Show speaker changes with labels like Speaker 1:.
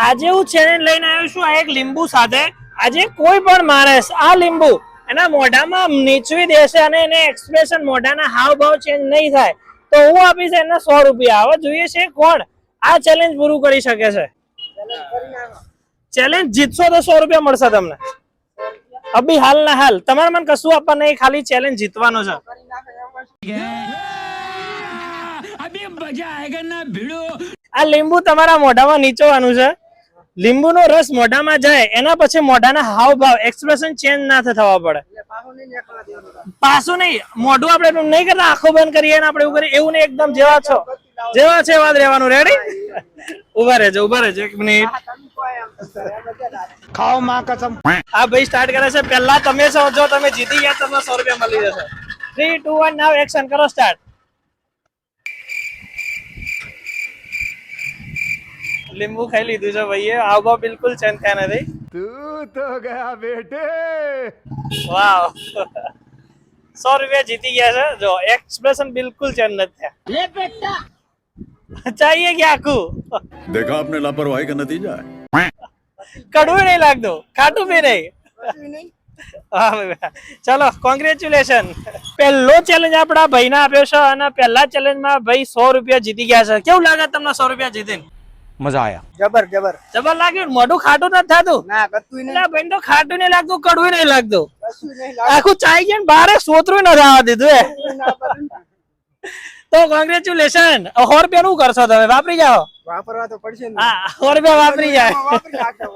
Speaker 1: આજે હું ચેલેન્જ લઈને આવ્યો છું આ એક લીંબુ સાથે. આજે કોઈ પણ માણસ આ લીંબુ એના મોઢામાં નીચવી દેશે અને એને એક્સપ્રેશન મોઢાના હાવભાવ ચેન્જ નહીં થાય તો હું આપીશ એને 100 રૂપિયા. હવે જોઈએ છે કોણ આ ચેલેન્જ પૂરું કરી શકે છે. ચેલેન્જ જીતશો તો 100 રૂપિયા મળશે તમને. અભી હાલ ના હાલ તમારે મને કશું આપવા નહીં, ખાલી ચેલેન્જ જીતવાનો છે. આ લીંબુ તમારા મોઢામાં નીચોવાનું છે. લીંબુનો રસ મોઢામાં જાય એના પછી મોઢાના હાવભાવ એક્સપ્રેશન ચેન્જ ના થવા પડે. પાછું નહીં, મોઢું આપણે નહીં કરતા આંખો બંધ કરીએ આપણે એવું કરીએ એવું નહીં. એકદમ જેવા છો જેવા છે એવા જ રહેવાનું. રેડી? ઉભા રહેજો 1 મિનિટ.
Speaker 2: ખાઓ માં કસમ.
Speaker 1: આ ભાઈ સ્ટાર્ટ કરે છે. પહેલા તમે છો, જો તમે જીતી ગયા તમને 100 રૂપિયા મળી જશે. 3, 2, 1 નાવ એક્શન કરો. સ્ટાર્ટ. લીંબુ ખાઈ લીધું છે ભાઈએ. આવભાવ બિલકુલ ચેન્જ થયા નથી.
Speaker 2: તું તો ગયા બેટે.
Speaker 1: વાવ 100 રૂપિયા જીતી ગયા છે. જો એક્સપ્રેશન બિલકુલ ચેન્જ નથી થયા. લે બેટા ચાહીએ કે આખું
Speaker 3: देखा आपने लापरवाही का नतीजा है.
Speaker 1: કડવું નહીં લાગતું, ખાટું બી નહીં. ચલો કોંગ્રેચ્યુલેશન. પહેલો ચેલેન્જ આપણા ભાઈને આપ્યો છે અને પહેલા ચેલેન્જમાં ભાઈ 100 રૂપિયા જીતી ગયા છે. કેવું લાગે તમને 100 રૂપિયા જીતીને?
Speaker 2: મજા આયા. જબર જબર
Speaker 1: જબર લાગ્યું. મોઢું ખાટું નથી થતું?
Speaker 2: ના કતું નહીં.
Speaker 1: ભાઈ તો ખાટું નહીં લાગતું, કડવું નહીં લાગતું.
Speaker 2: કશું નહીં લાગે.
Speaker 1: આખું ચાઈ ગયા બારે સોતરું ન જવા દીધું એ. તો કોંગ્રેચ્યુલેશન. 100 રૂપિયા નું કરશો તમે? વાપરી જાઓ.
Speaker 2: વાપરવા તો પડશે ને.
Speaker 1: હા 100 રૂપિયા વાપરી જાય.
Speaker 2: વાપરી નાખો.